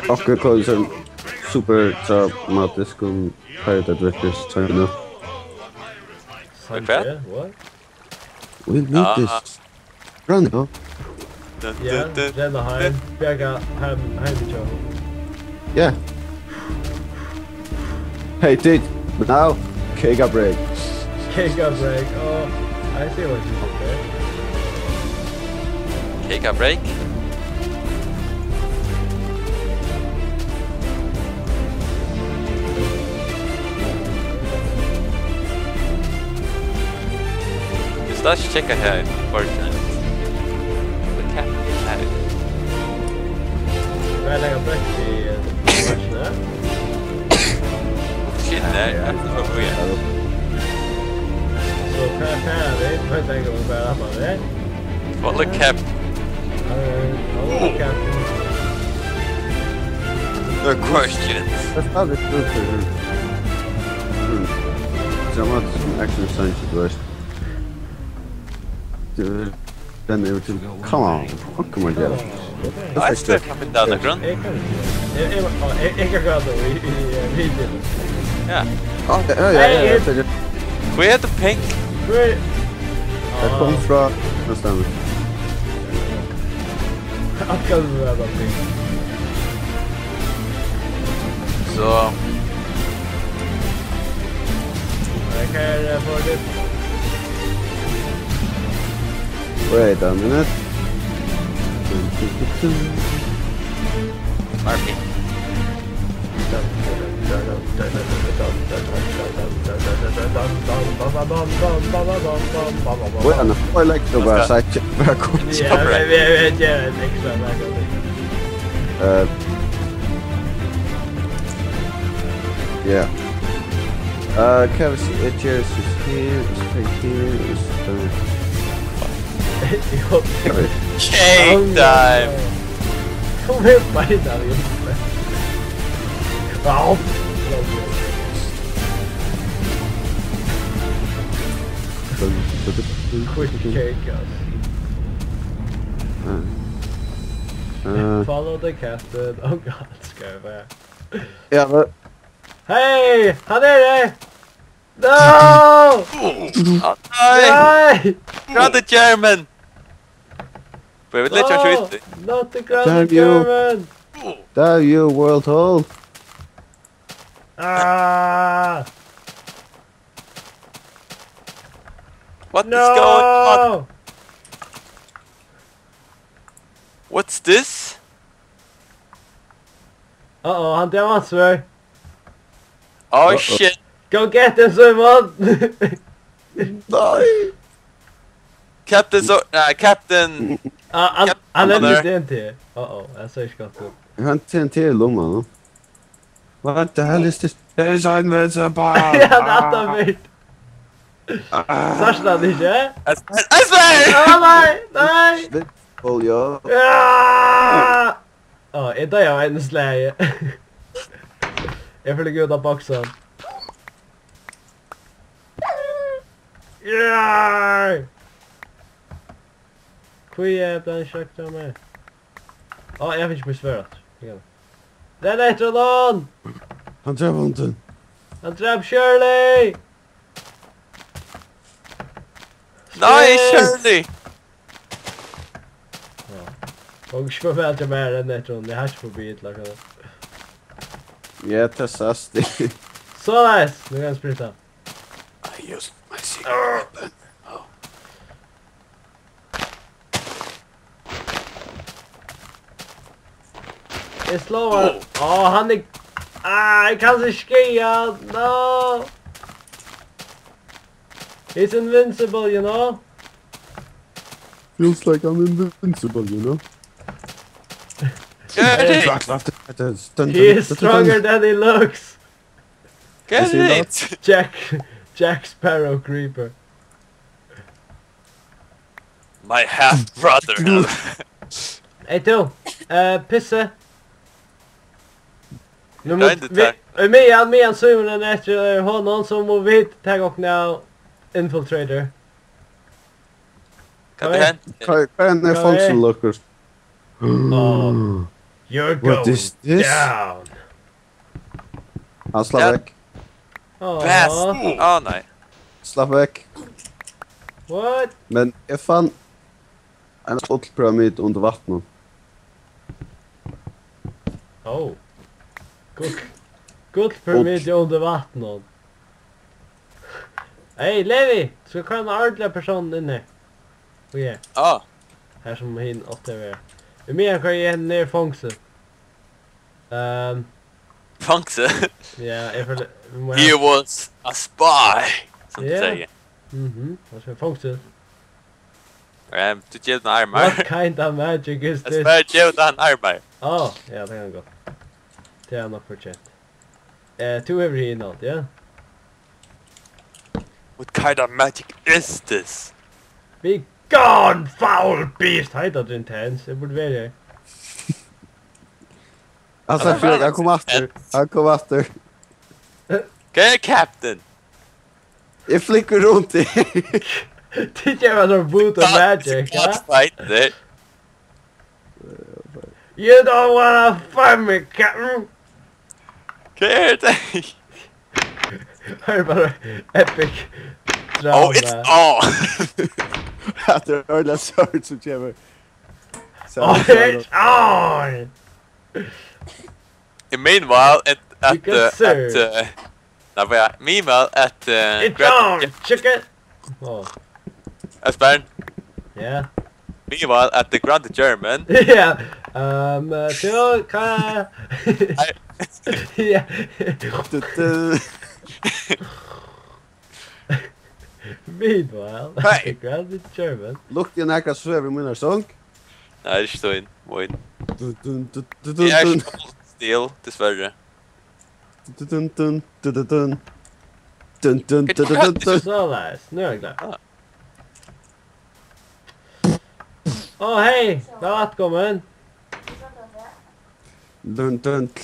Oscar calls him super traumatisk om Pirate Adventures China. Like that? What? We need this. Run, huh? Ja, renna heim. Björga hem till Joe. Yeah. Hey, dude. Now, Kega break. Kega break. Oh, I see what you did there. Take a break. Let's check ahead, fortunate. The cat is at it. Right, like a break the watch Shit, that's over here. So, apparently, first thing we're about up on that. Well, the cap. Captain. No questions. That's not the truth. Dramatisk action science situation. Then it would come on, come on, Jeff. I still coming down the ground. Ik kan gaan doen, wie dit is. Yeah. Oh, yeah. We had the pink. Dat komt van... Daar staan we. Att kan du väl någonting. Så... Jag kan få det. Wait a minute. Murphy. Well, I like the bar side backwards. Ja, vi vet ett extra Yeah. Kevin, Cheers is here, straight here, Cake time! Kom upp mig där just. Ja. Quick cake follow the captain. Oh god, ska jag vara. Yeah, but... Hey! Han är det! No! Nej! Grab the German! But let you shoot it. Not the Grand German! Damn you, World Hall! Ah! What is going on? What's this? Uh-oh, han tar ansvar. Oh shit! Go get him, Simon! Nej! Captain... Han är lite en till. Uh-oh, jag säger skott upp. Jag har en TNT i lomman. What the hell is this? There's invincible! Ja, detta vet. Särskilt han inte. Asper! Nej, nej! Oh, ja. Ja, inte jag en släge. Jag flyger ut av boxen. Ja! Queer den kökte med. Ja, jag fick besvärat. Den är inte någon! Han träffar inte. Han träffar Shirley! Nej, Shirley! Och ska väl ta med den där tron. Det här ska förbi ett lag. Ja, tessas det. Så nice! Nu kan jag sprita. I used my secret weapon. Oh. Jag slår. Han är... jag kan inte skia. No! He's invincible, you know? Feels like I'm invincible, you know? Get it! He is stronger than he looks. Get it! Jack Sparrow Creeper. My half-brother. Hey du, Pisse. Mian Sunen efter honom som må vi tag och now infiltrator. Kan det hända? Kan det function lockers? Oh. You're What going is this? down. Han slapp Ja. vekk. Best! Oh. Å nei. Slapp vekk. What? Men jeg fant en trollpyramid under vattnet. Oh. Guldpyramid under vattnet. Hej Levi! Ska kolla en ordentlig person inne. Och ja, Å, här som hin åtta över. Vi mer kan ge henne ner i fångsten. fangse. Ja, jag får... Vi må He was a spy, som du Ja. säger. Vad ska fångsten? Du ger den armar. What kind of magic is Jag this? svär, ger den armar. Ja, det kan gå. Det är nog förtjänt. Two över inåt, ja. What kind of magic is this? Be gone, foul beast! Heter det inte ens. Jag borde välja. Altså, han kom efter. Han kom efter. Okay, Captain. Jeg flikker rundt i. Titta jag var så boot of magic, ja? Fight there. You don't wanna fight me, Captain! Okay, Här är bara epic drama. oh, it's on. At det er øyla sørt som kommer. Oh, it's on! Meanwhile, at You can serve. meanwhile at It's Grand- on, chicken! Oh, Asbjørn, yeah. meanwhile at the Grand German. Yeah. Så kan yeah. Meanwhile, Hey. grounded German. Lukter jeg nekka søver i munnen sång? Nei, det står inn. Må inn. Dun, dun, dun, dun, dun, Jeg er dun. ikke stil, dessverre. Dun, dun, dun, dun, dun, dun. Dun, dun, dun, dun, dun. Så läs, nu är jag glad. Åh hej, välkommen. Dun, dun. I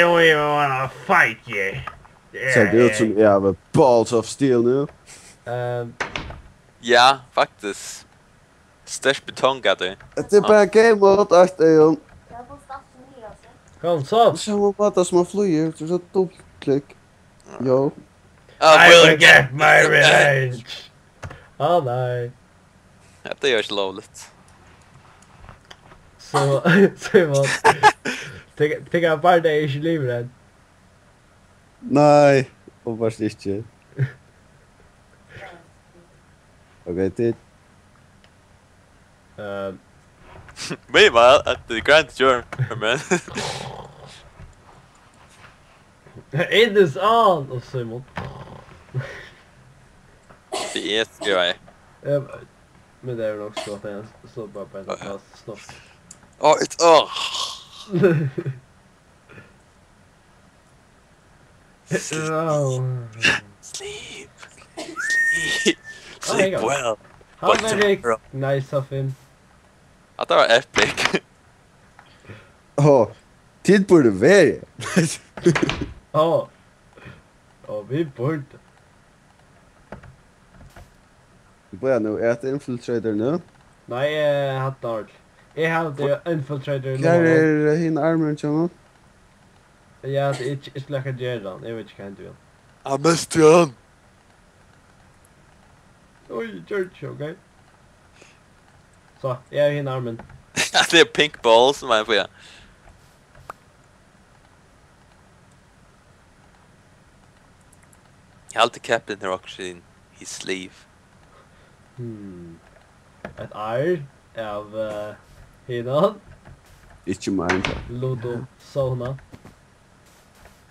don't even wanna fight you. Ser det ut som jeg har balls of steel nu? Ja, faktisk. Størst betonggade. Det er bare game mode, at det er jo Kom så. samme måte som man flyr, det er så dobbeltklikk. Jo. Ah, I will get my revenge. Oh nej. Ja, det gjør ikke lovligt. Så vad? Tänk jag bara det är inte livrädd. Nei, hoppas ikke. Ok, tid. Meanwhile at the Grand German. It is on! Och Simon. Det är skoj. Men det är väl också att jag står bara på en plats snabbt. Oh, it's oh. Sleep. Sleep. Sleep God. well. How But very tomorrow- nice of him. Att det var epic. Tid burde være. Ja. Vi borde. Börjar nu äta infiltrator nu. Nej, jag hade dåligt. Jag hade infiltrator Här är hin armen tjena. Jag hade inte släckat Gerdan. Jag vet inte vad han gör. I missed you. Oj, church, okej. Så, jag är hin armen. Det är pink balls som man får göra. Jag har alltid Captain Rock in his sleeve. Ett arr av hinnan. Ikke mind. Ludo Sona.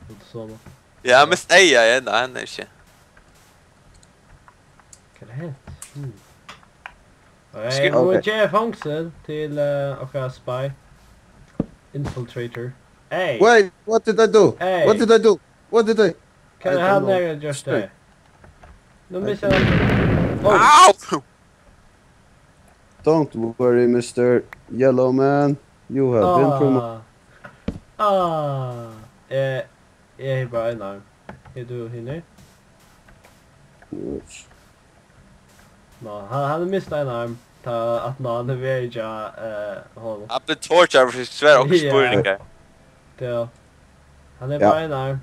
Ludo Sona. Ja, jag måste eja igen, han är inte. Vad är det här? Ska- Nu Okej. är jag fångsel till spy. Infiltrator. Hey! Wait, what did I do? Hey. What did I do? What did I? Kan I jag don't ha know. nära just Straight. där? Nu missar jag. Oj! Ow! Don't worry, Mr. Yellow Man. You have been promoted. Jag är bara en arm. Är du hinner? No, han missade en arm. Ta att någon är väg honom. Han blir torture för svär och Ja. spurningar. Det. Han är Ja. bara en arm.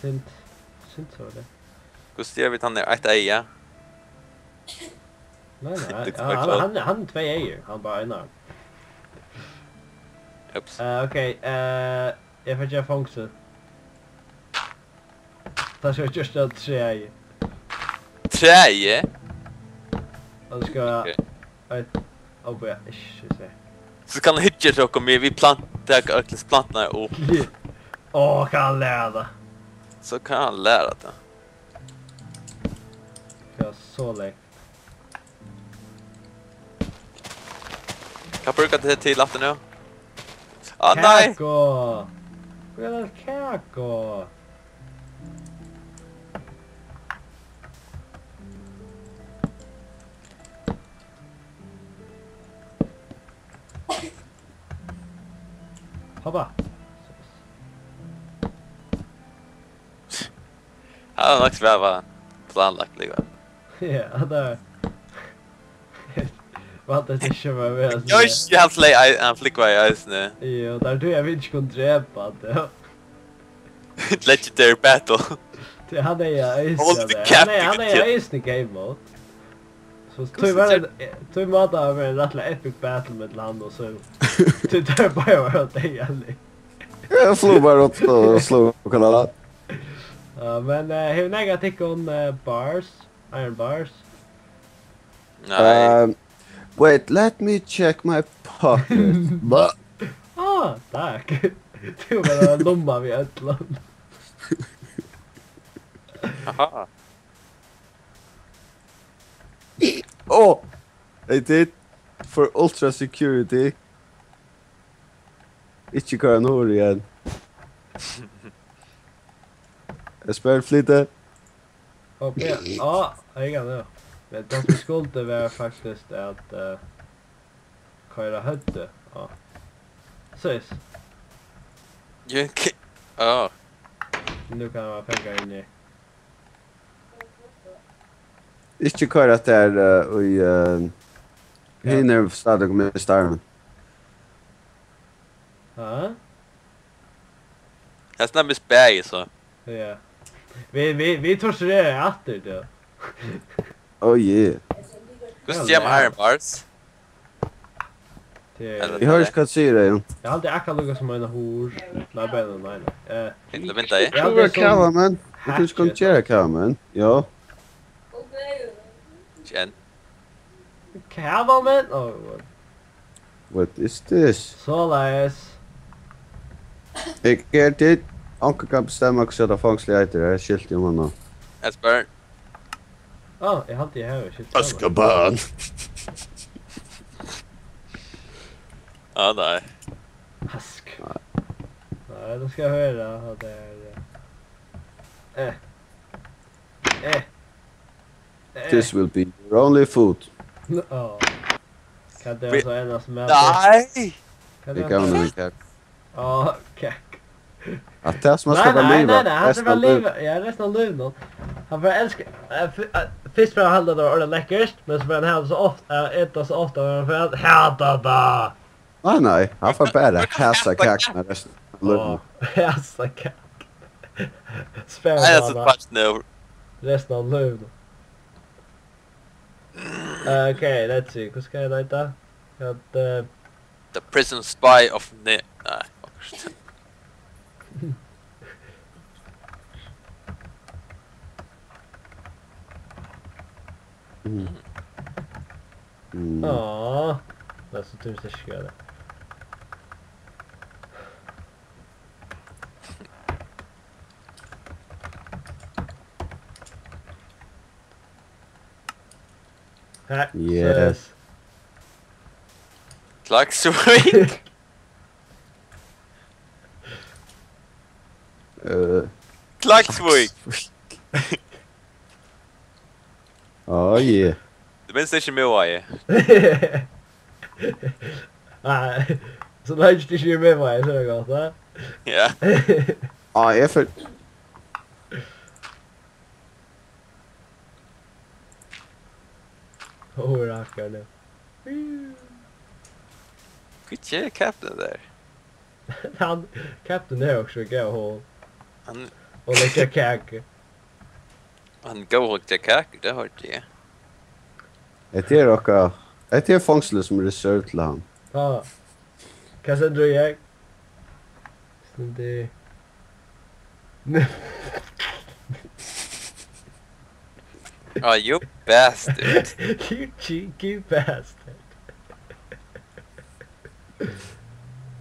Synd så det. Hur ser vi att han är ett eja? Nej. Det kommer klart. Han två äger. Han bara en arm. Oops. Okej, jag får göra fångsten. Ta så just att tre äger. Träje? Och så ska jag... Okej. Oh, ja. Se. Så kan han hitcha så kommer vi planta ökles plantorna och Kan han lära det? så kan han lära det. Jag så lätt. Kan bruka det till att nu? Ah nej! Kako! Vad kako? Hoppa! Han har nog sväva planlagt liksom. Ja, där. Vad det inte var med. Jag har slay en flickvay ice nu. Jo, där du jag vill inte kunna dräpa det. Legendary battle. Det hade jag Hold the isat. cap, Han är isat game mode. Så tog man där med en rättla epic battle med land och så. Du där bara var åt dig ärlig. Jag slog bara åt och slog på kanalen. Men hur negativt om bars? Iron bars? Nej. Wait, let me check my pocket. Tack. Det var en lomma vid ett land. Aha. Oh! I did for ultra security. Ikke kvar nord igen. Jag spelar flytta. Ja, jag kan det. Men det som skulle vara faktiskt att köra hötte. Ja. Ses. Ja. Nu kan man pengar in i. Ikke kvar att där i hinner stadig med starmen. Ja? Jag snabbt spär så. Ja. Vi torturerar efter det. Oh yeah. Just gem iron bars. Det Jag hör inte vad säger det. jag har alltid akkurat lukkat som en hor. Nej, benen, nej. Inte vänta i. Ja, Jag det är vill som kalla men. Jag kanske kan hatchet. göra kameran. Ja. Jen. Cavalman? Oh, What is this? så läs. Jag är dit. Anker kan bestämma också att fångsligheter är skilt i honom. Asper. Jag har alltid här. Shit. Azkaban. Ja, nej. Ask. Nej, då ska jag höra att det är... This will be your only food. Ja. Kan det alltså enas med... Nej! Kan Det det kan alltså... man inte. Ja, kack. Att det som man ska vara Nej, livet. han ska vara livet. Ja, resten av livet. Han får älska... Först för att han handlar det läckert, men så får han hämta så ofta, äta så ofta, men för att häta det. Nej, han får bara kassa kack med resten av livet. Häsa kack. Nej, jag har sett Spännande. patch nu. Resten av livet. Okej, let's see. Hur ska jag leta? The prison spy of Nej. Ja, det är så tur att jag det. Här, Yeah. ses. Klaxvik. Klaxvik. Oh yeah. Det minns inte med vad är. Nej, så det har inte styrt med mig så det gott, va? Ja. Ja, jag för... Oh, rackar nu. Good year, Captain där. Han, Captain är också gav hål. Han, Och lägga kake. han går och till kake, det har jag. Det är också... Det är fångslet som är reserved till han. Ja. Kan sen dra jag. Så det... Oh, you bastard. You cheeky bastard.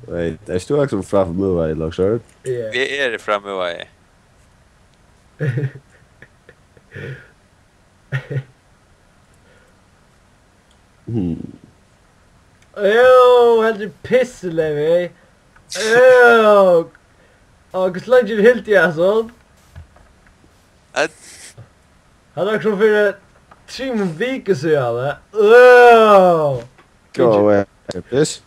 Wait, det stod också framför mig i Luxor. Yeah. Vi är framme och är. Ew, hade pisselevi. Ew. Och slangt ju helt i alltså. Att Han har också för 3 veckor sedan. Ew. Go away, this.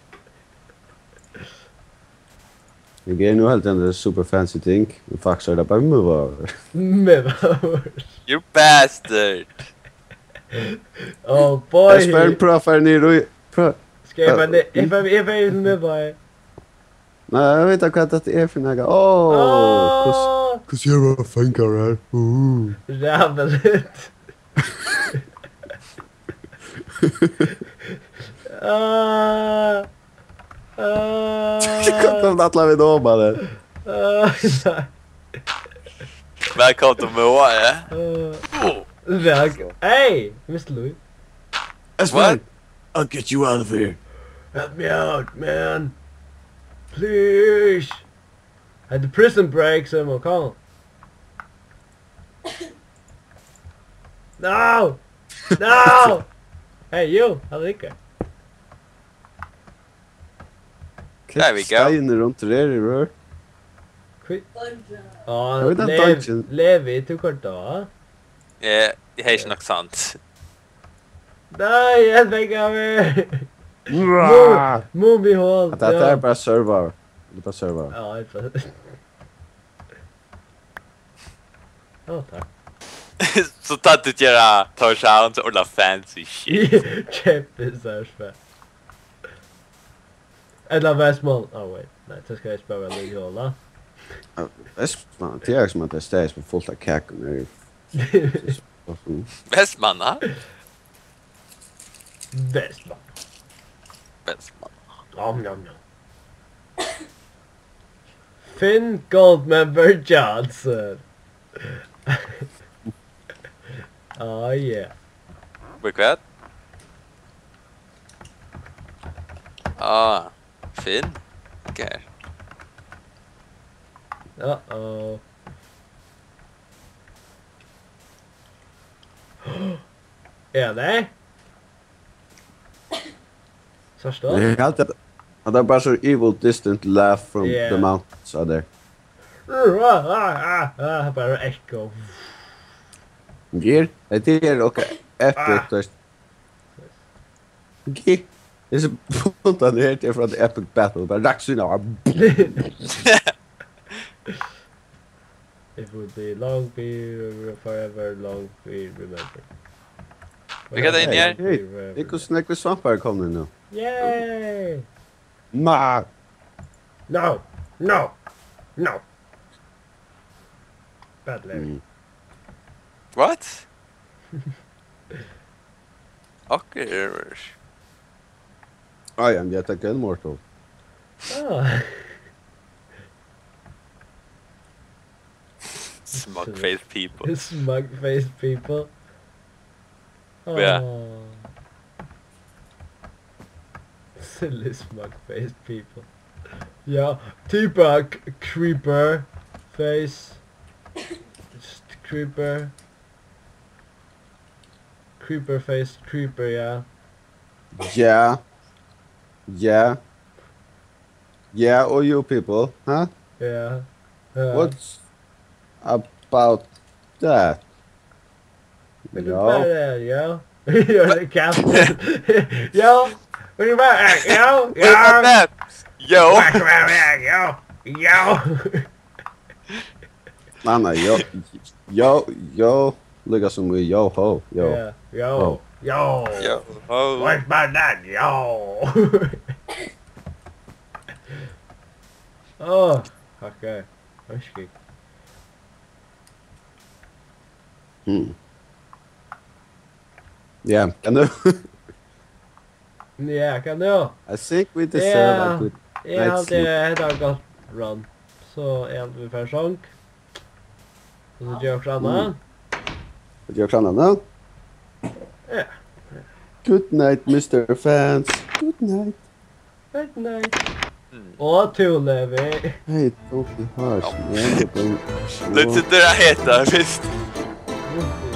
Jag är nu helt en super fancy thing. Vi faxar det bara med var. Men vad? you bastard. Oh boy. Jag spelar profar ni då. Ska jag bara if I med vad? Nej, jag vet inte vad det är för något. Åh, kus jag var funkar här. Rabblet. De dattlar vi då bara. Välkommen till Moa, ja. Hey, Mr. Louis. That's What? fine. I'll get you out of here. Help me out, man. Please. I had the prison break, so I'm call. No! No! Hey, you! How did it There we go. Steiner runt det i rör. Ja, Jag vet inte tanken. Levi tog kort då. Ja, det här är nog sant. Nej, jag tänker mig. Movie hall. Det är bara server. Det är bara server. Ja, det är bara... Ja, tack. Så tatt ut göra touchdowns och la fancy shit. Käppisar för. Eller Westmall. Oh wait. Nej, det ska jag spara lite hålla. Det är som att det stäs på fullt av kakor. Västmanna? Westmall. Västmanna. Nom nom nom. Finn Goldmember Johnson. Oh yeah. Bekvämt? Ah, fin. Okej. Uh-oh. Är det? Förstå? Det är alltid att det är bara så evil distant laugh from Yeah. the mountains out there. Bara echo. Gear? Det är också epic. Gear? Det är så punta ner till från the epic battle. Bara raxina. It would be long be forever long be remembered. Vilka är inne här? Det är snäck med svampar kommer nu. Yay! Ma! No! No! No! Bad Larry. What? Okej. I am yet again mortal. Ah. Smug-faced people. Smug-faced people. Oh. Yeah. Silly smug-faced people. Yeah, typa creeper face. Just creeper. Creeper face, creeper, yeah. Yeah. Yeah. Yeah, all you people, huh? Yeah. What's about that? What you No. about that, yo? You're the captain. Yo, what you about that, yo? Yo. Yo! Whack around there, yo. Yo. Nej, yo. Look at some yo ho. Yo. Yeah, yo. Oh. Yo! Yo. Oh. Where's my dad? Yo! Oh, okay. Whiskey. Yeah, can do. Yeah, kan du? I think we deserve a good Jeg night's hadde sleep. et av godt run. Så jeg hadde vi først sånn. Og så gjør jeg annet. Vad gör grannarna? Ja. Good night, Mr. Fans. Good night. Good night. Og Tulevi. Hey, don't be harsh, man. Lite det där heter visst. Ja.